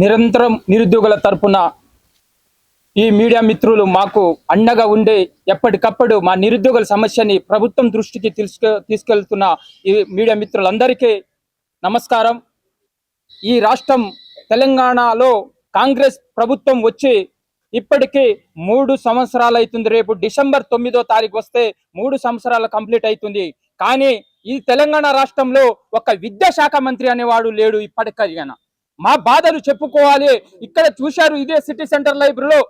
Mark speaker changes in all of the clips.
Speaker 1: నిరంతరం నిరుద్యోగుల తరపున ఈ మీడియా మిత్రులు మాకు అండగా ఉండే ఎప్పటికప్పుడు మా నిరుద్యోగుల సమస్యని ప్రభుత్వం దృష్టికి తీసుకెళ్తున్న ఈ మీడియా మిత్రులందరికీ నమస్కారం. ఈ రాష్ట్రం తెలంగాణలో కాంగ్రెస్ ప్రభుత్వం వచ్చి ఇప్పటికీ 3 సంవత్సరాలు అవుతుంది. రేపు డిసెంబర్ 9వ తారీఖు వస్తే 3 సంవత్సరాలు కంప్లీట్ అవుతుంది. కానీ ఈ తెలంగాణ రాష్ట్రంలో ఒక విద్యాశాఖ మంత్రి అనేవాడు లేడు. ఇప్పటికైనా మా బాధలు చెప్పుకోవాలి. ఇక్కడ చూశారు, ఇదే సిటీ సెంటర్ లైబ్రరీలో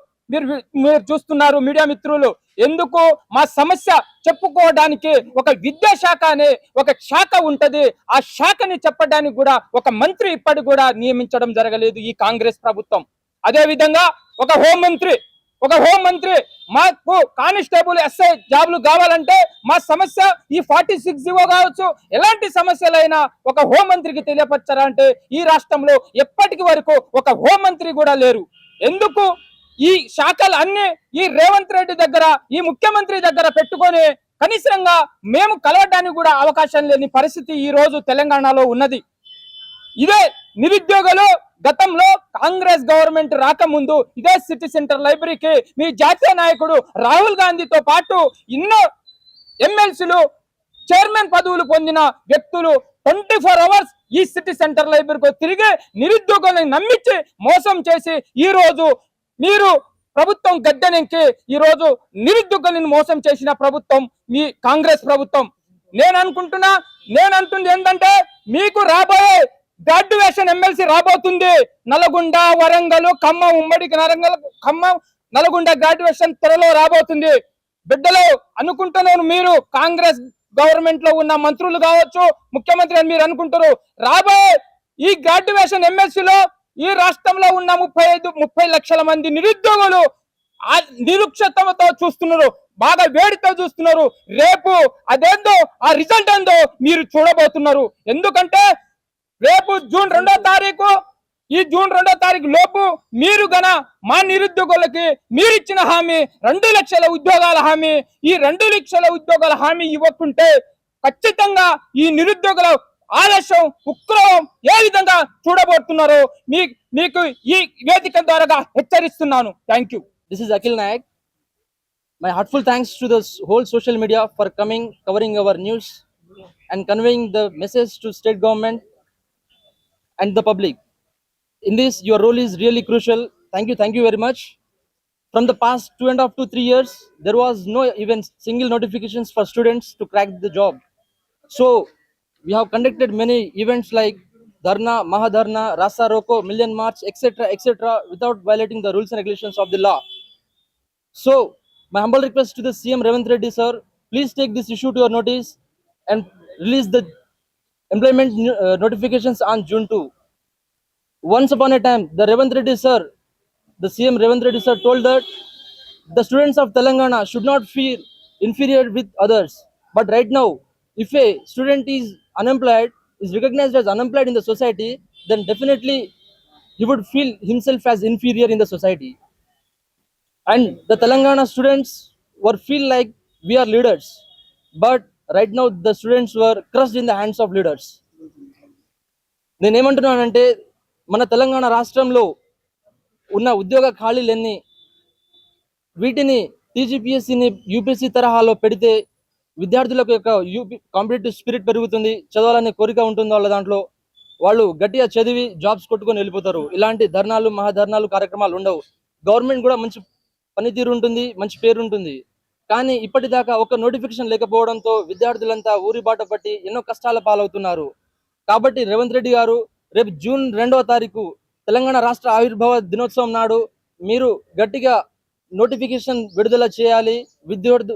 Speaker 1: మీరు చూస్తున్నారు మీడియా మిత్రులు. ఎందుకు మా సమస్య చెప్పుకోవడానికి ఒక విద్యాశాఖ అనే ఒక శాఖ ఉంటది. ఆ శాఖని చెప్పడానికి కూడా ఒక మంత్రి ఇప్పటికి కూడా నియమించడం జరగలేదు ఈ కాంగ్రెస్ ప్రభుత్వం. అదే విధంగా ఒక హోంమంత్రి మాకు కానిస్టేబుల్ ఎస్ఐ జాబ్లు కావాలంటే మా సమస్య ఈ 46 కావచ్చు, ఎలాంటి సమస్యలైనా ఒక హోంమంత్రికి తెలియపరచారంటే ఈ రాష్ట్రంలో ఎప్పటికి వరకు ఒక హోంమంత్రి కూడా లేరు. ఎందుకు ఈ శాఖలు అన్ని ఈ రేవంత్ రెడ్డి దగ్గర, ఈ ముఖ్యమంత్రి దగ్గర పెట్టుకొని కనీసంగా మేము కలవడానికి కూడా అవకాశం లేని పరిస్థితి ఈ రోజు తెలంగాణలో ఉన్నది. ఇదే నిరుద్యోగులు గతంలో కాంగ్రెస్ గవర్నమెంట్ రాకముందు ఇదే సిటీ సెంటర్ లైబ్రరీకి మీ జాతీయ నాయకుడు రాహుల్ గాంధీతో పాటు ఎన్నో ఎమ్మెల్సీలు, చైర్మన్ పదవులు పొందిన వ్యక్తులు 24 అవర్స్ ఈ సిటీ సెంటర్ లైబ్రరీకి తిరిగి నిరుద్యోగులను నమ్మించి మోసం చేసి ఈ రోజు మీరు ప్రభుత్వం గద్దెనెక్కి ఈ రోజు నిరుద్యోగులను మోసం చేసిన ప్రభుత్వం మీ కాంగ్రెస్ ప్రభుత్వం. నేను అంటుంది ఏంటంటే మీకు రాబోయే గ్రాడ్యుయేషన్ ఎమ్మెల్సీ రాబోతుంది. నల్గొండ, వరంగల్, ఖమ్మం, ఉమ్మడి నల్గొండ గ్రాడ్యుయేషన్ త్వరలో రాబోతుంది. బిడ్డలు అనుకుంటున్నాను, మీరు కాంగ్రెస్ గవర్నమెంట్ లో ఉన్న మంత్రులు కావచ్చు, ముఖ్యమంత్రి అని మీరు అనుకుంటారు. రాబోయే ఈ గ్రాడ్యుయేషన్ ఎమ్మెల్సీలో ఈ రాష్ట్రంలో ఉన్న 30 లక్షల మంది నిరుద్యోగులు ఆ నిరుక్షతతో చూస్తున్నారు, బాగా వేడితో చూస్తున్నారు. రేపు అదేందో ఆ రిజల్ట్ ఏందో మీరు చూడబోతున్నారు. ఎందుకంటే రేపు జూన్ 2వ తారీఖు లోపు మీరు గన మా నిరుద్యోగులకి మీరిచ్చిన హామీ 2 లక్షల ఉద్యోగాల హామీ, ఈ 2 లక్షల ఉద్యోగాల హామీ ఇవ్వకుంటే ఖచ్చితంగా ఈ నిరుద్యోగుల ఆలస్యం, ఉక్రోహం ఏ విధంగా చూడబోతున్నారో మీకు ఈ వేదిక ద్వారా హెచ్చరిస్తున్నాను. Thank you.
Speaker 2: This is Akhil Nayak. My heartful thanks to the whole social media for covering our news and conveying the message to state government and the public. In this, your role is really crucial. Thank you very much. From the past 2.5 to 3 years, there was no even single notifications for students to crack the job. So we have conducted many events like Dharna, Mahadharna, Rasa Roko, Million March, etc. without violating the rules and regulations of the law. So my humble request to the CM Ravindra Reddy sir, please take this issue to your notice and release the employment notifications on June 2. Once upon a time, the CM Ravindra Reddy sir told that the students of Telangana should not feel inferior with others. But right now, if a student is recognized as unemployed in the society, then definitely he would feel himself as inferior in the society. And the Telangana students feel like we are leaders. But right now, the students were crushed in the hands of leaders. నేనేమంటున్నానంటే మన తెలంగాణ రాష్ట్రంలో ఉన్న ఉద్యోగ ఖాళీలన్నీ వీటిని టీజీపీఎస్సీని UPSC తరహాలో పెడితే విద్యార్థులకు యొక్క కాంపిటేటివ్ స్పిరిట్ పెరుగుతుంది, చదవాలనే కోరిక ఉంటుంది వాళ్ళ దాంట్లో. వాళ్ళు గట్టిగా చదివి జాబ్స్ కొట్టుకొని వెళ్ళిపోతారు. ఇలాంటి ధర్నాలు, మహాధర్నాలు కార్యక్రమాలు ఉండవు. గవర్నమెంట్ కూడా మంచి పనితీరు ఉంటుంది, మంచి పేరు ఉంటుంది. కానీ ఇప్పటిదాకా ఒక నోటిఫికేషన్ లేకపోవడంతో విద్యార్థులంతా ఊరి బాట పట్టి ఎన్నో కష్టాల పాలవుతున్నారు. కాబట్టి రేవంత్ రెడ్డి గారు రేపు జూన్ 2వ తారీఖు తెలంగాణ రాష్ట్ర ఆవిర్భావ దినోత్సవం నాడు మీరు గట్టిగా నోటిఫికేషన్ విడుదల చేయాలి,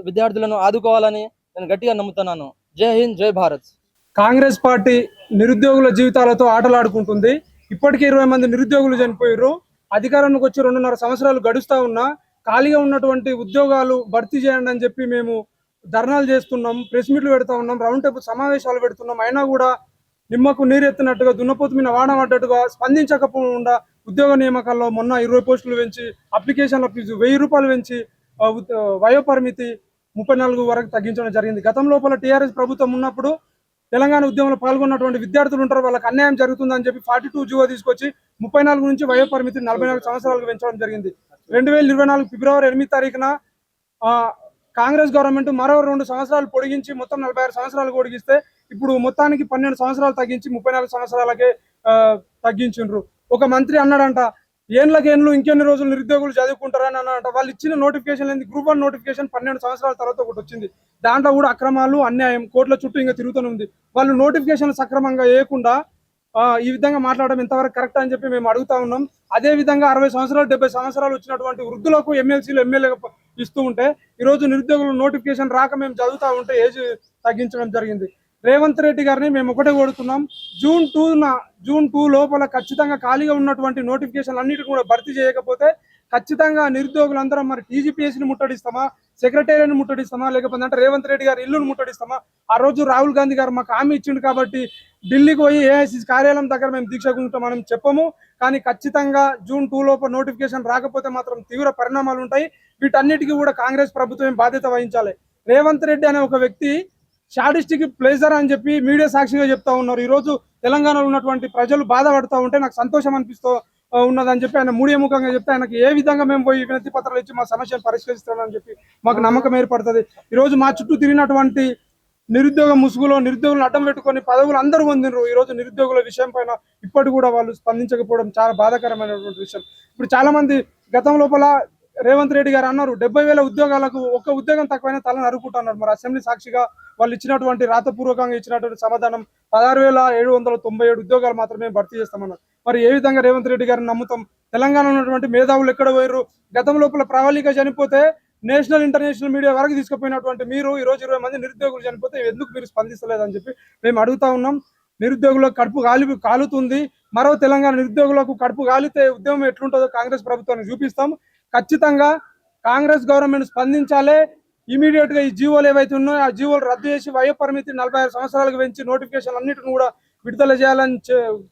Speaker 2: విద్యార్థులను ఆదుకోవాలని నేను గట్టిగా నమ్ముతున్నాను. జై హింద్, జై భారత్.
Speaker 3: కాంగ్రెస్ పార్టీ నిరుద్యోగుల జీవితాలతో ఆటలాడుకుంటుంది. ఇప్పటికే 20 మంది నిరుద్యోగులు చనిపోయారు. అధికారంలోకి వచ్చి 2.5 సంవత్సరాలు గడుస్తా ఉన్నా ఖాళీగా ఉన్నటువంటి ఉద్యోగాలు భర్తీ చేయండి అని చెప్పి మేము ధర్నాలు చేస్తున్నాం, ప్రెస్ మీట్లు పెడతా ఉన్నాం, రౌండ్ టేబుల్ సమావేశాలు పెడుతున్నాం. అయినా కూడా నిమ్మకు నీరెత్తినట్టుగా, దున్నపోతు మీద వాన పడ్డట్టుగా స్పందించకపోకుండా ఉద్యోగ నియామకాల్లో మొన్న 20 పోస్టులు పెంచి, అప్లికేషన్ల ఫీజు 1000 రూపాయలు పెంచి, వయోపరిమితి 34 వరకు తగ్గించడం జరిగింది. గతం లోపల టీఆర్ఎస్ ప్రభుత్వం ఉన్నప్పుడు తెలంగాణ ఉద్యమంలో పాల్గొన్నటువంటి విద్యార్థులు ఉంటారు, వాళ్ళకి అన్యాయం జరుగుతుందని చెప్పి 42 జీవో తీసుకొచ్చి 34 నుంచి వయో పరిమితిని 44 సంవత్సరాలకు పెంచడం జరిగింది. 2024 ఫిబ్రవరి 8 తారీఖున కాంగ్రెస్ గవర్నమెంట్ మరో 2 సంవత్సరాలు పొడిగించి మొత్తం 46 సంవత్సరాలు పొడిగిస్తే ఇప్పుడు మొత్తానికి 12 సంవత్సరాలు తగ్గించి 34 సంవత్సరాలకే తగ్గించిండ్రు. ఒక మంత్రి అన్నాడంట, ఏండ్లకేండ్లు ఇంకెన్ని రోజులు నిరుద్యోగులు చదువుకుంటారని అన్నాడంట. వాళ్ళు ఇచ్చిన నోటిఫికేషన్ ఏంది, గ్రూప్ 1 నోటిఫికేషన్ 12 సంవత్సరాల తర్వాత ఒకటి వచ్చింది. దాంట్లో కూడా అక్రమాలు, అన్యాయం కోర్టుల చుట్టూ ఇంకా తిరుగుతూనే ఉంది. వాళ్ళు నోటిఫికేషన్ సక్రమంగా వేయకుండా ఈ విధంగా మాట్లాడడం ఎంతవరకు కరెక్ట్ అని చెప్పి మేము అడుగుతా ఉన్నాం. అదే విధంగా 60 సంవత్సరాలు 70 సంవత్సరాలు వచ్చినటువంటి వృద్ధులకు ఎమ్మెల్సీలు ఎమ్మెల్యే ఇస్తూ ఉంటే ఈరోజు నిరుద్యోగులు నోటిఫికేషన్ రాక మేము చదువుతా ఉంటే ఏజ్ తగ్గించడం జరిగింది. రేవంత్ రెడ్డి గారిని మేము ఒకటే కోరుతున్నాం, జూన్ 2 లోపల ఖచ్చితంగా ఖాళీగా ఉన్నటువంటి నోటిఫికేషన్ అన్నిటిని కూడా భర్తీ చేయకపోతే ఖచ్చితంగా నిరుద్యోగులందరం మరి టీజీపీఎస్ని ముట్టడిస్తామా, సెక్రటేరియట్ని ముట్టడిస్తామా, లేకపోతే అంటే రేవంత్ రెడ్డి గారి ఇల్లును ముట్టడిస్తామా. ఆ రోజు రాహుల్ గాంధీ గారు మాకు హామీ ఇచ్చిండు కాబట్టి ఢిల్లీకి పోయి ఏఐసిసి కార్యాలయం దగ్గర మేము దీక్ష మనం చెప్పము. కానీ ఖచ్చితంగా జూన్ 2 లోపల నోటిఫికేషన్ రాకపోతే మాత్రం తీవ్ర పరిణామాలు ఉంటాయి. వీటన్నిటికీ కూడా కాంగ్రెస్ ప్రభుత్వం బాధ్యత వహించాలి. రేవంత్ రెడ్డి అనే ఒక వ్యక్తి షాడిస్టిక్ ప్లేజర్ అని చెప్పి మీడియా సాక్షిగా చెప్తా ఉన్నారు. ఈరోజు తెలంగాణలో ఉన్నటువంటి ప్రజలు బాధపడుతూ ఉంటే నాకు సంతోషం అనిపిస్తూ ఉన్నదని చెప్పి ఆయన మూడియ ముఖంగా చెప్తే ఆయనకి ఏ విధంగా మేము పోయి వినతి పత్రాలు ఇచ్చి మా సమస్యను పరిష్కరిస్తామని చెప్పి మాకు నమ్మకం ఏర్పడుతుంది. ఈరోజు మా చుట్టూ తిరిగినటువంటి నిరుద్యోగ ముసుగులో నిరుద్యోగులను అడ్డం పెట్టుకొని పదవులు అందరూ పొందినరు. ఈరోజు నిరుద్యోగుల విషయం పైన ఇప్పటి కూడా వాళ్ళు స్పందించకపోవడం చాలా బాధాకరమైనటువంటి విషయం. ఇప్పుడు చాలా మంది గతం లోపల రేవంత్ రెడ్డి గారు అన్నారు 70,000 ఉద్యోగాలకు ఒక్క ఉద్యోగం తక్కువైనా తల నరుకుంటున్నారు. మరి అసెంబ్లీ సాక్షిగా వాళ్ళు ఇచ్చినటువంటి రాతపూర్వకంగా ఇచ్చినటువంటి సమాధానం 16,797 ఉద్యోగాలు మాత్రమే భర్తీ చేస్తామన్నారు. మరి ఏ విధంగా రేవంత్ రెడ్డి గారిని నమ్ముతాం? తెలంగాణ ఉన్నటువంటి మేధావులు ఎక్కడ పోయారు? గతం లోపల ప్రవళిక చనిపోతే నేషనల్ ఇంటర్నేషనల్ మీడియా వరకు తీసుకుపోయినటువంటి మీరు ఈరోజు 20 మంది నిరుద్యోగులు చనిపోతే ఎందుకు మీరు స్పందిస్తలేదని చెప్పి మేము అడుగుతా ఉన్నాం. నిరుద్యోగులకు కడుపు కాలుతుంది. మరో తెలంగాణ నిరుద్యోగులకు కడుపు కాలితే ఉద్యమం ఎట్లుంటుందో కాంగ్రెస్ ప్రభుత్వాన్ని చూపిస్తాం. ఖచ్చితంగా కాంగ్రెస్ గవర్నమెంట్ స్పందించాలి. ఇమీడియట్ గా ఈ జీవోలు ఏవైతే ఉన్నాయో ఆ జీవోలు రద్దు చేసి వయో పరిమితి 46 సంవత్సరాలకు పెంచి నోటిఫికేషన్ అన్నిటిని కూడా విడుదల చేయాలని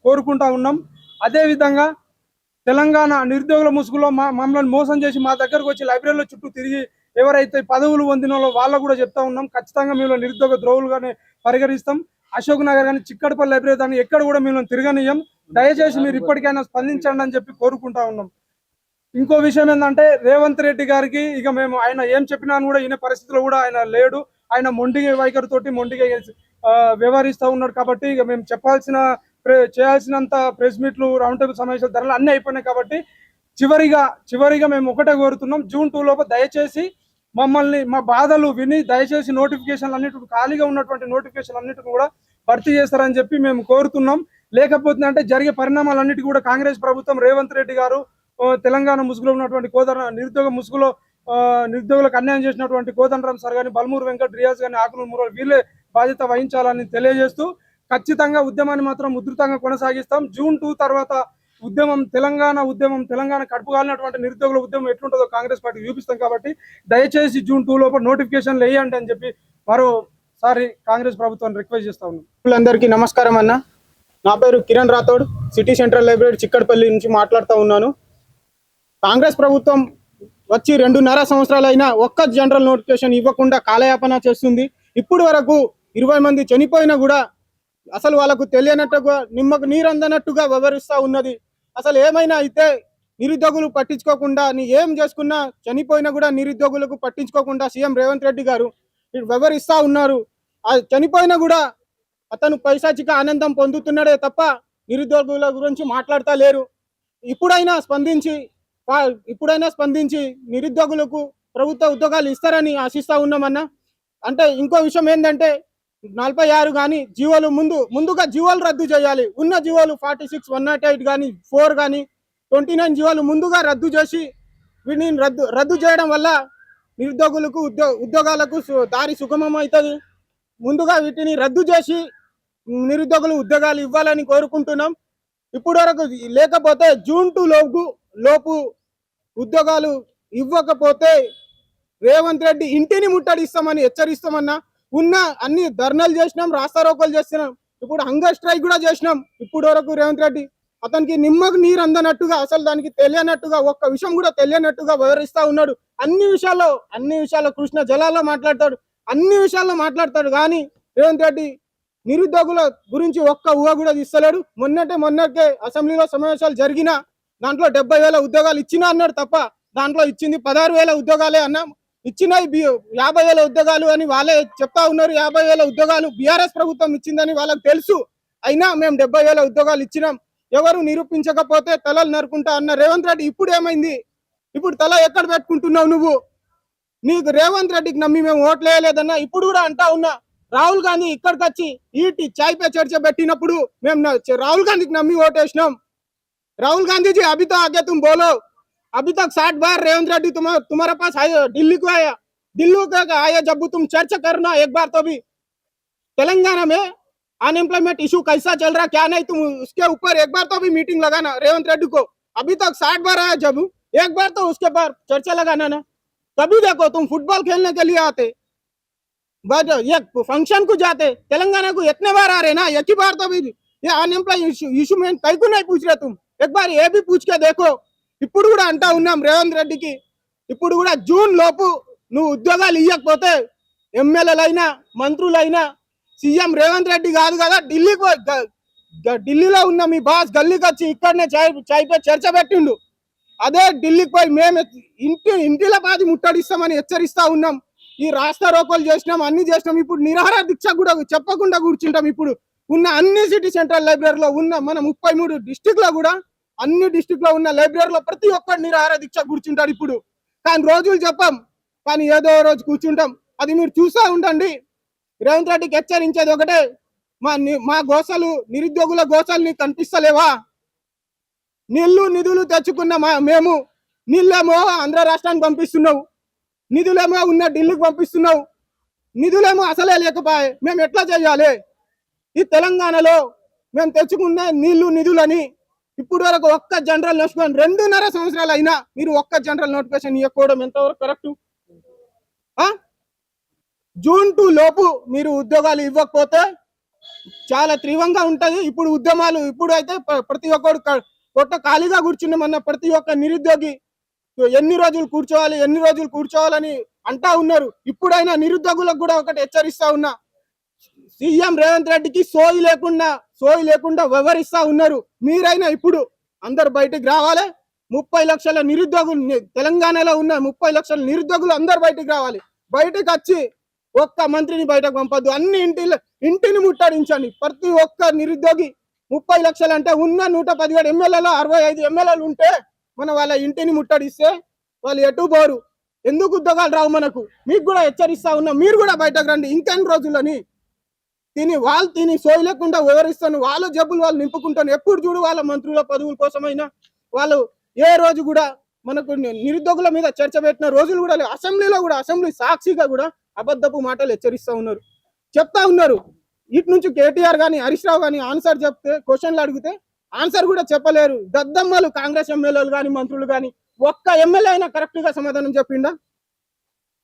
Speaker 3: కోరుకుంటా ఉన్నాం. అదే విధంగా తెలంగాణ నిరుద్యోగుల ముసుగులో మమ్మల్ని మోసం చేసి మా దగ్గరకు వచ్చి లైబ్రరీలో చుట్టూ తిరిగి ఎవరైతే పదవులు పొందినో వాళ్ళకు కూడా చెప్తా ఉన్నాం, ఖచ్చితంగా మేము నిరుద్యోగ ద్రోహులుగానే పరిగణిస్తాం. అశోక్ నగర్ కానీ చిక్కడపల్లి లైబ్రరీ దాన్ని ఎక్కడ కూడా మేము తిరగనీయం. దయచేసి మీరు ఇప్పటికైనా స్పందించండి అని చెప్పి కోరుకుంటా ఉన్నాం. ఇంకో విషయం ఏంటంటే రేవంత్ రెడ్డి గారికి ఇక మేము ఆయన ఏం చెప్పినా కూడా ఈయన పరిస్థితిలో కూడా ఆయన లేడు. ఆయన మొండిగా వైఖరితోటి మొండిగా వ్యవహరిస్తూ ఉన్నాడు. కాబట్టి ఇక మేము చేయాల్సినంత ప్రెస్ మీట్లు, రౌండ్ టేబుల్ సమావేశాలు ధరలు అన్నీ అయిపోయినాయి. కాబట్టి చివరిగా మేము ఒకటే కోరుతున్నాం, జూన్ 2 లోపు దయచేసి మమ్మల్ని మా బాధలు విని దయచేసి నోటిఫికేషన్లు అన్నిటి ఖాళీగా ఉన్నటువంటి నోటిఫికేషన్ అన్నిటిని కూడా భర్తీ చేస్తారని చెప్పి మేము కోరుతున్నాం. లేకపోతే అంటే జరిగే పరిణామాలన్నిటి కూడా కాంగ్రెస్ ప్రభుత్వం రేవంత్ రెడ్డి గారు తెలంగాణ ముసుగులో ఉన్నటువంటి నిరుద్యోగ ముసుగులో నిరుద్యోగులకు అన్యాయం చేసినటువంటి కోదండరామ్ సార్ కానీ, బల్మూరు వెంకట్, రియాజ్ కానీ, ఆకునూరు మురళి వీళ్ళే బాధ్యత వహించాలని తెలియజేస్తూ ఖచ్చితంగా ఉద్యమాన్ని మాత్రం ఉధృతంగా కొనసాగిస్తాం. జూన్ 2 తర్వాత తెలంగాణ కడుపు కాలినటువంటి నిరుద్యోగుల ఉద్యమం ఎట్లుంటుందో కాంగ్రెస్ పార్టీ చూపిస్తాం. కాబట్టి దయచేసి జూన్ 2 లోపల నోటిఫికేషన్లు వేయండి అని చెప్పి మరోసారి కాంగ్రెస్ ప్రభుత్వాన్ని రిక్వెస్ట్ చేస్తా ఉన్నాం.
Speaker 4: అందరికీ నమస్కారం అన్న. నా పేరు Kiran Rathod, city central library Chikkadpally నుంచి మాట్లాడుతూ ఉన్నాను. కాంగ్రెస్ ప్రభుత్వం వచ్చి 2.5 సంవత్సరాలైనా ఒక్క జనరల్ నోటిఫికేషన్ ఇవ్వకుండా కాలయాపన చేస్తుంది. ఇప్పుడు వరకు 20 మంది చనిపోయినా కూడా అసలు వాళ్ళకు తెలియనట్టుగా నిమ్మకు నీరందనట్టుగా వ్యవహరిస్తూ ఉన్నది. అసలు ఏమైనా అయితే నిరుద్యోగులు పట్టించుకోకుండా ఏం చేసుకున్నా చనిపోయినా కూడా నిరుద్యోగులకు పట్టించుకోకుండా సీఎం రేవంత్ రెడ్డి గారు వ్యవహరిస్తూ ఉన్నారు. చనిపోయినా కూడా అతను పైశాచిక ఆనందం పొందుతున్నాడే తప్ప నిరుద్యోగుల గురించి మాట్లాడతా లేరు. ఇప్పుడైనా స్పందించి నిరుద్యోగులకు ప్రభుత్వ ఉద్యోగాలు ఇస్తారని ఆశిస్తా ఉన్నామన్నా. అంటే ఇంకో విషయం ఏంటంటే 46 కానీ జీవోలు ముందుగా జీవోలు రద్దు చేయాలి. ఉన్న జీవోలు 46, 108 కానీ 4 కానీ 29 జీవోలు ముందుగా రద్దు చేసి వీటిని రద్దు చేయడం వల్ల నిరుద్యోగులకు ఉద్యోగాలకు దారి సుగమం అవుతుంది. ముందుగా వీటిని రద్దు చేసి నిరుద్యోగులు ఉద్యోగాలు ఇవ్వాలని కోరుకుంటున్నాం. ఇప్పుడు వరకు లేకపోతే జూన్ 2 లోపు ఉద్యోగాలు ఇవ్వకపోతే రేవంత్ రెడ్డి ఇంటిని ముట్టడిస్తామని హెచ్చరిస్తామన్నా. ఉన్న అన్ని ధర్నాలు చేసినాం, రాస్తారోకోలు చేస్తున్నాం, ఇప్పుడు హంగర్ స్ట్రైక్ కూడా చేసినాం. ఇప్పుడు వరకు రేవంత్ రెడ్డి అతనికి నిమ్మకు నీరు అందనట్టుగా, అసలు దానికి తెలియనట్టుగా, ఒక్క విషయం కూడా తెలియనట్టుగా వ్యవహరిస్తా ఉన్నాడు. అన్ని విషయాల్లో కృష్ణ జలాల్లో మాట్లాడతాడు, అన్ని విషయాల్లో మాట్లాడతాడు. కానీ రేవంత్ రెడ్డి నిరుద్యోగుల గురించి ఒక్క ఊహ కూడా తీస్తలేడు. మొన్నటే అసెంబ్లీలో సమావేశాలు జరిగిన దాంట్లో 70,000 ఉద్యోగాలు ఇచ్చినా అన్నాడు తప్ప దాంట్లో ఇచ్చింది 16,000 ఉద్యోగాలే అన్నా. ఇచ్చిన 50,000 ఉద్యోగాలు అని వాళ్ళే చెప్తా ఉన్నారు. 50,000 ఉద్యోగాలు బీఆర్ఎస్ ప్రభుత్వం ఇచ్చిందని వాళ్ళకి తెలుసు. అయినా మేము 70,000 ఉద్యోగాలు ఇచ్చినాం. ఎవరు నిరూపించకపోతే తలలు నరుకుంటా అన్న రేవంత్ రెడ్డి ఇప్పుడు ఏమైంది? ఇప్పుడు తల ఎక్కడ పెట్టుకుంటున్నావు నువ్వు? నీకు రేవంత్ రెడ్డికి నమ్మి మేము ఓట్లు వేయలేదన్నా ఇప్పుడు కూడా అంటా ఉన్నా. రాహుల్ గాంధీ ఇక్కడికి వచ్చి ఈటి చాయ్ పే చర్చ పెట్టినప్పుడు మేము రాహుల్ గాంధీకి నమ్మి ఓటేసినాం. राहुल गांधी जी अभी तो आगे तुम बोलो, अभी तक 60 बार रेवंत रेड्डी तुम्हारे पास आए, दिल्ली को आया, दिल्ली को आया जब तुम चर्चा करना एक बार तो भी तेलंगाना में अनएम्प्लॉयमेंट इशू कैसा चल रहा क्या नहीं, तुम उसके ऊपर एक बार तो भी मीटिंग लगाना रेवंत रेड्डी को. अभी तक 60 बार आया, जब एक बार तो उसके पर चर्चा लगाना ना. तभी देखो तुम फुटबॉल खेलने के लिए आते, बट ये फंक्शन को जाते, तेलंगाना को इतने बार आ रहे ना, एक ही बार तो भी ये अनएम्प्लॉय इशू में कई को नहीं पूछ रहे तुम. एक बार ये भी पूछ के देखो. ఇప్పుడు కూడా అంటా ఉన్నాం రేవంత్ రెడ్డికి, ఇప్పుడు కూడా జూన్ లోపు నువ్వు ఉద్యోగాలు ఇవ్వకపోతే ఎమ్మెల్యేలైనా మంత్రులైనా సీఎం రేవంత్ రెడ్డి కాదు కదా, ఢిల్లీలో ఉన్న మీ బాస్ గల్లీకి వచ్చి ఇక్కడనే చాయ్ పే చర్చ పెట్టిండు. అదే ఢిల్లీకి పోయి మేము ఇంటిల పాది ముట్టడిస్తామని హెచ్చరిస్తా ఉన్నాం. ఈ రాస్తా రోకోలు చేసినాం, అన్ని చేసినాం. ఇప్పుడు నిరాహార దీక్ష కూడా చెప్పకుండా కూర్చుంటాం. ఇప్పుడు ఉన్న అన్ని సిటీ సెంట్రల్ లైబ్రరీలో ఉన్న మన 33 డిస్టిక్ లో కూడా అన్ని డిస్టిక్ లో ఉన్న లైబ్రరీలో ప్రతి ఒక్కరు నిరాహార దీక్ష కూర్చుంటాడు ఇప్పుడు. కానీ రోజులు చెప్పాం, కానీ ఏదో రోజు కూర్చుంటాం. అది మీరు చూస్తూ ఉండండి. రేవంత్ రెడ్డికి హెచ్చరించేది ఒకటే, మా గోసలు నిరుద్యోగుల గోసలు నీకు కనిపిస్తలేవా? నిధులు తెచ్చుకున్న మేము నీళ్ళేమో ఆంధ్ర రాష్ట్రానికి పంపిస్తున్నావు, నిధులేమో ఉన్న ఢిల్లీకి పంపిస్తున్నావు, నిధులేమో అసలే లేకపోయే. మేము ఎట్లా చేయాలి? ఈ తెలంగాణలో మేము తెచ్చుకున్న నిధులని ఇప్పుడు వరకు ఒక్క జనరల్ నోటిఫికేషన్ 2.5 సంవత్సరాలు అయినా మీరు ఒక్క జనరల్ నోటిఫికేషన్ ఇవ్వకపోవడం ఎంతవరకు కరెక్ట్? జూన్ 2 లోపు మీరు ఉద్యోగాలు ఇవ్వకపోతే చాలా తీవ్రంగా ఉంటది. ఇప్పుడు ఉద్యమాలు ఇప్పుడు అయితే ప్రతి ఒక్కరు పొట్ట ఖాళీగా కూర్చున్నామన్న ప్రతి ఒక్క నిరుద్యోగి ఎన్ని రోజులు కూర్చోవాలని అంటా ఉన్నారు. ఇప్పుడైనా నిరుద్యోగులకు కూడా ఒకటి హెచ్చరిస్తా ఉన్నా, సీఎం రేవంత్ రెడ్డికి సోయి లేకుండా వ్యవహరిస్తా ఉన్నారు. మీరైనా ఇప్పుడు అందరు బయటికి రావాలి. 30 లక్షల నిరుద్యోగులు తెలంగాణలో ఉన్న 30 లక్షల నిరుద్యోగులు అందరు బయటికి రావాలి. బయటకు వచ్చి ఒక్క మంత్రిని బయటకు పంపద్దు, అన్ని ఇంటిని ముట్టడించండి. ప్రతి ఒక్క నిరుద్యోగి 30 లక్షలు అంటే ఉన్న 117 ఎమ్మెల్యేలో 65 ఎమ్మెల్యేలు ఉంటే మన వాళ్ళ ఇంటిని ముట్టడిస్తే వాళ్ళు ఎటు పోరు. ఎందుకు ఉద్యోగాలు రావు మనకు? మీకు కూడా హెచ్చరిస్తా ఉన్నా, మీరు కూడా బయటకు రండి. ఇంకెన్ని రోజులని తిని సోయి లేకుండా వివరిస్తాను. వాళ్ళ జబ్బులు వాళ్ళు నింపుకుంటాను. ఎప్పుడు చూడు వాళ్ళ మంత్రుల పదవుల కోసమైనా వాళ్ళు ఏ రోజు కూడా మనకు నిరుద్యోగుల మీద చర్చ పెట్టిన రోజులు కూడా లేవు. అసెంబ్లీ సాక్షిగా కూడా అబద్ధపు మాటలు చెప్తా ఉన్నారు. ఇటు నుంచి కేటీఆర్ గాని హరీష్ రావు గాని ఆన్సర్ చెప్తే, క్వశ్చన్లు అడిగితే ఆన్సర్ కూడా చెప్పలేరు. దద్దమ్మలు కాంగ్రెస్ ఎమ్మెల్యేలు గాని మంత్రులు గాని ఒక్క ఎమ్మెల్యే అయినా కరెక్ట్ గా సమాధానం చెప్పిండా?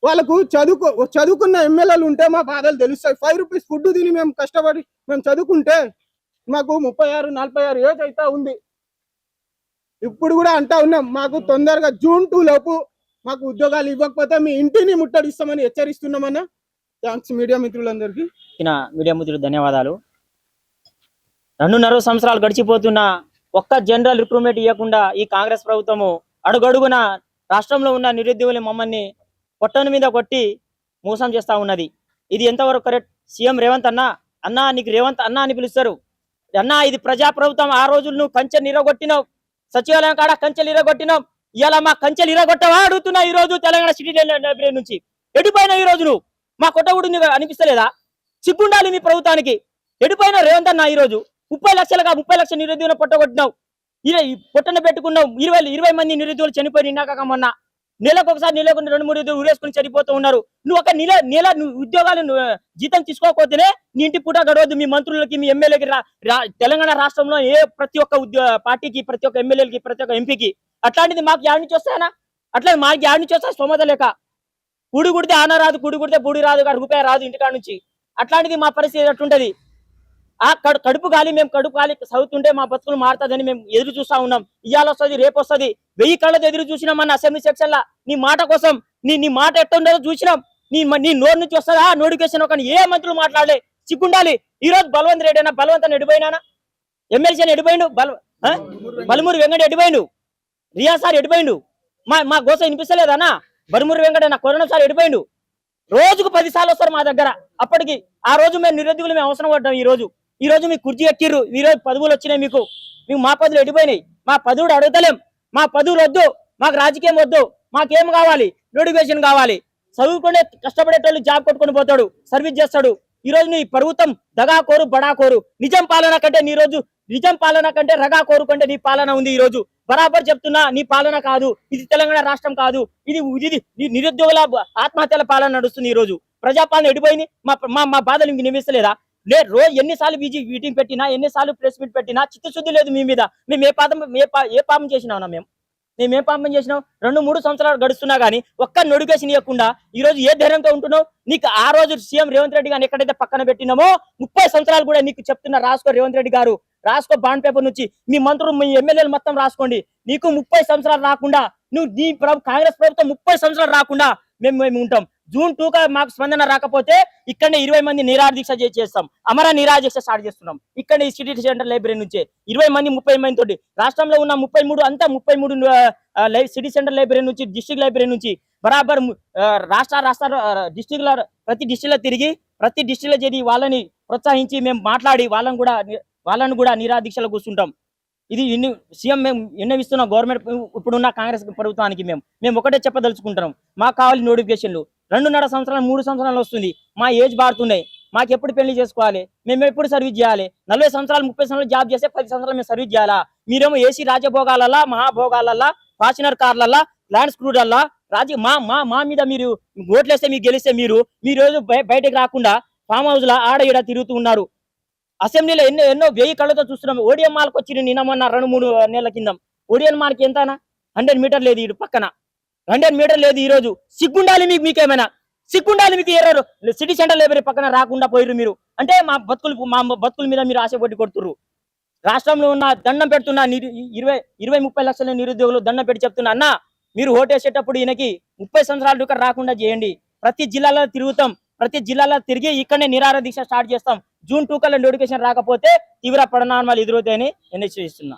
Speaker 4: వాళ్ళకు చదువుకున్న ఎమ్మెల్యేలు ఉంటే మా బాధలు తెలుస్తాయి. 5 రూపీస్ ఫుడ్ తిని మేము కష్టపడి మేము చదువుకుంటే మాకు 36-46 ఏజ్ అయితే ఉంది. ఇప్పుడు కూడా అంటా ఉన్నాం, మాకు తొందరగా జూన్ 2 లోపు మాకు ఉద్యోగాలు ఇవ్వకపోతే మీ ఇంటిని ముట్టడిస్తామని హెచ్చరిస్తున్నామన్నా. థ్యాంక్స్ మీడియా మిత్రులందరికీ.
Speaker 5: మీడియా మిత్రులు ధన్యవాదాలు. 2.5 సంవత్సరాలు గడిచిపోతున్నా ఒక్క జనరల్ రిక్రూట్మెంట్ ఇవ్వకుండా ఈ కాంగ్రెస్ ప్రభుత్వము అడుగడుగున రాష్ట్రంలో ఉన్న నిరుద్యోగులు మమ్మల్ని పొట్టను మీద కొట్టి మోసం చేస్తా ఉన్నది. ఇది ఎంతవరకు కరెక్ట్? సీఎం రేవంత్ అన్నా నీకు రేవంత్ అన్నా అని పిలుస్తారు. అన్నా ఇది ప్రజాప్రభుత్వం. ఆ రోజులు నువ్వు కంచెలు ఇరగొట్టినావు, సచివాలయం కాడ కంచెలు ఇరగొట్టినావు. ఇలా మా కంచెలు ఇరగొట్టవా అడుగుతున్నా. ఈ రోజు తెలంగాణ సిటీ లైబ్రరీ నుంచి ఎడిపోయినా ఈ రోజు నువ్వు మా కొట్టగుడు నీకు అనిపిస్తలేదా? సిగ్గుండాలి మీ ప్రభుత్వానికి. ఎడిపోయినా రేవంత్ అన్న ఈ రోజు 30 లక్షల నిరుద్యోగులు పొట్టగొట్టినావు. పొట్టన పెట్టుకున్నావు. 20 మంది నిరుద్యోగులు చనిపోయి నిన్నాక మొన్న నెలకు 2-3 ఊరేసుకుని చనిపోతూ ఉన్నారు. నువ్వు ఒక నెల ఉద్యోగాలు జీతం తీసుకోకపోతేనే నీ ఇంటి పూట గడవద్దు. మీ మంత్రులకి మీ ఎమ్మెల్యేకి తెలంగాణ రాష్ట్రంలో ప్రతి ఒక్క పార్టీకి, ప్రతి ఒక్క ఎమ్మెల్యేలకి, ప్రతి ఒక్క ఎంపీకి అట్లాంటిది మాకు యాడ్ నుంచి వస్తాయనా? అట్లా మాకు యాడ్ నుంచి వస్తా స్తోమత లేక. కూడి కుడితే ఆన రాదు, కూడి కుడితే బూడి రాదు, రూపాయి రాదు ఇంటికాడ నుంచి. అట్లాంటిది మా పరిస్థితి ఎట్లుంటది? ఆ కడుపు గాలి మేము కడుపు గాలి చదువుతుంటే మా బతుకులు మారుతుందని మేము ఎదురు చూస్తా ఉన్నాం. ఇవాళ వస్తుంది, రేపు వస్తుంది. 1000 కళ్ళతో ఎదురు చూసినాం అన్న అసెంబ్లీ సెక్షన్ లా. నీ మాట కోసం నీ మాట ఎట్లా ఉండేదో చూసినాం. నీ నోరు నుంచి వస్తుందా నోటిఫికేషన్? ఒక ఏ మంత్రులు మాట్లాడలే. సిగ్గుండాలి. ఈ రోజు బలవంత్ రెడ్డి అయినా బలవంత్ అని ఎడిపోయినా, ఎమ్మెల్సీ అని ఎడిపోయిండు, బలమూరి వెంకట ఎడిపోయిండు, రియా సార్ ఎడిపోయిండు, మా గోస వినిపిస్తలేదన్నా. బలమూరి వెంకట కొరణం సార్ ఎడిపోయిండు. రోజుకు 10 సార్లు వస్తారు మా దగ్గర. అప్పటికి ఆ రోజు మేము నిరుద్యోగులు మేము అవసరం పడ్డాం. ఈ రోజు మీకు కుర్చీ ఎక్కిర్రు, ఈ రోజు పదవులు వచ్చినాయి మీకు మా పదవులు ఎడిపోయినాయి. మా పదవుడు అడుగుతలేం, మా పదవులు వద్దు, మాకు రాజకీయం వద్దు, మాకేం కావాలి, నోటిఫికేషన్ కావాలి. చదువుకునే కష్టపడేటోళ్ళు జాబ్ కొట్టుకొని పోతాడు, సర్వీస్ చేస్తాడు. ఈ రోజు నీ ప్రభుత్వం దగాకోరు బడాకోరు. నిజం పాలన కంటే నిజం పాలన కంటే రగాకోరు కంటే నీ పాలన ఉంది. ఈ రోజు బరాబర్ చెప్తున్నా, నీ పాలన కాదు ఇది, తెలంగాణ రాష్ట్రం కాదు ఇది, నిరుద్యోగుల ఆత్మహత్యల పాలన నడుస్తుంది. ఈ రోజు ప్రజాపాలన ఎడిపోయింది. మా బాధలు ఇంక నిమిస్తలేదా? రోజు ఎన్నిసార్లు మీటింగ్ పెట్టినా, ఎన్నిసార్లు ప్రెస్ మీట్ పెట్టినా చిత్తశుద్ధి లేదు మీ మీద. మేము ఏ పాపం చేసినావునా? మేము ఏ పాపం చేసినాం? 2-3 సంవత్సరాలు గడుస్తున్నా గానీ ఒక్క నోటిఫికేషన్ ఇవ్వకుండా ఈ రోజు ఏ ధైర్యంతో ఉంటున్నావు? నీకు ఆ రోజు సీఎం రేవంత్ రెడ్డి గారిని ఎక్కడైతే పక్కన పెట్టినామో 30 సంవత్సరాలు కూడా నీకు చెప్తున్నా, రాసుకో రేవంత్ రెడ్డి గారు, రాసుకో బాండ్ పేపర్ నుంచి. మీ మంత్రులు మీ ఎమ్మెల్యేలు మొత్తం రాసుకోండి. నీకు 30 సంవత్సరాలు రాకుండా, నీ కాంగ్రెస్ ప్రభుత్వం 30 సంవత్సరాలు రాకుండా మేము ఉంటాం. జూన్ 2 మాకు స్పందన రాకపోతే ఇక్కడనే 20 మంది నిరాహార దీక్ష చేస్తాం. అమర నిరాహార దీక్ష స్టార్ట్ చేస్తున్నాం. ఇక్కడ ఈ సిటీ సెంటర్ లైబ్రరీ నుంచే 20 మంది 30 మంది తోటి రాష్ట్రంలో ఉన్న 33 సిటీ సెంటర్ లైబ్రరీ నుంచి, డిస్ట్రిక్ట్ లైబ్రరీ నుంచి బరాబర్ రాష్ట్ర డిస్ట్రిక్ట్ ప్రతి డిస్ట్రిక్ట్ లో తిరిగి ప్రతి డిస్ట్రిక్ట్ లో చేరి వాళ్ళని ప్రోత్సహించి మేము మాట్లాడి వాళ్ళను కూడా నిరాహార దీక్షలో కూర్చుంటాం. ఇది సీఎం మేము విన్నవిస్తున్న గవర్నమెంట్ ఇప్పుడున్న కాంగ్రెస్ ప్రభుత్వానికి మేము ఒకటే చెప్పదలుచుకుంటున్నాం. మాకు కావాలి నోటిఫికేషన్లు. 2.5 సంవత్సరాలు 3 సంవత్సరాలు వస్తుంది. మా ఏజ్ బారుతున్నాయి. మాకు ఎప్పుడు పెళ్లి చేసుకోవాలి? మేము ఎప్పుడు సర్వీస్ చేయాలి? 40 సంవత్సరాలు 30 సంవత్సరాలు జాబ్ చేస్తే 10 సంవత్సరాలు మేము సర్వీస్ చేయాలా? మీరేమో ఏసీ రాజభోగాలల్లా, మహాభోగాలల్లా, ఫార్చునర్ కార్లల్లా, ల్యాండ్ స్క్రూడల్లా మా మీద మీరు ఓట్లేస్తే మీకు గెలిస్తే మీరు రోజు బయటకు రాకుండా ఫామ్ హౌస్ లా ఆడ ఈడ తిరుగుతూ ఉన్నారు. అసెంబ్లీలో ఎన్నో 1000 కళ్ళతో చూస్తున్నాం. ఓడిఎం మాల్కి వచ్చి నిన్న మొన్న 2-3 నెలల కింద ఓడిఎం మాల్కి ఎంతనా 100 మీటర్ లేదు. ఇటు పక్కన 100 మీటర్ లేదు. ఈ రోజు సిగ్గుండాలి మీకేమైనా సిగ్గుండాలి మీకు. ఎర్రరు సిటీ సెంటర్ లైబ్రరీ పక్కన రాకుండా పోయిర్రు మీరు. అంటే మా బతుకుల మీద మీరు ఆశపడి కొడుతుర్రు. రాష్ట్రంలో ఉన్న దండం పెడుతున్నా 20-30 లక్షల నిరుద్యోగులు దండం పెట్టి చెప్తున్నా, అన్న మీరు ఓటేసేటప్పుడు ఈయనకి 30 సంవత్సరాల రాకుండా చేయండి. ప్రతి జిల్లాలో తిరుగుతాం, ప్రతి జిల్లాలో తిరిగి ఇక్కడనే నిరాహార దీక్ష స్టార్ట్ చేస్తాం. జూన్ 2 కల్లా నోటిఫికేషన్ రాకపోతే తీవ్ర పరిణామాలు ఎదురవుతాయని హెచ్చరిస్తున్నా.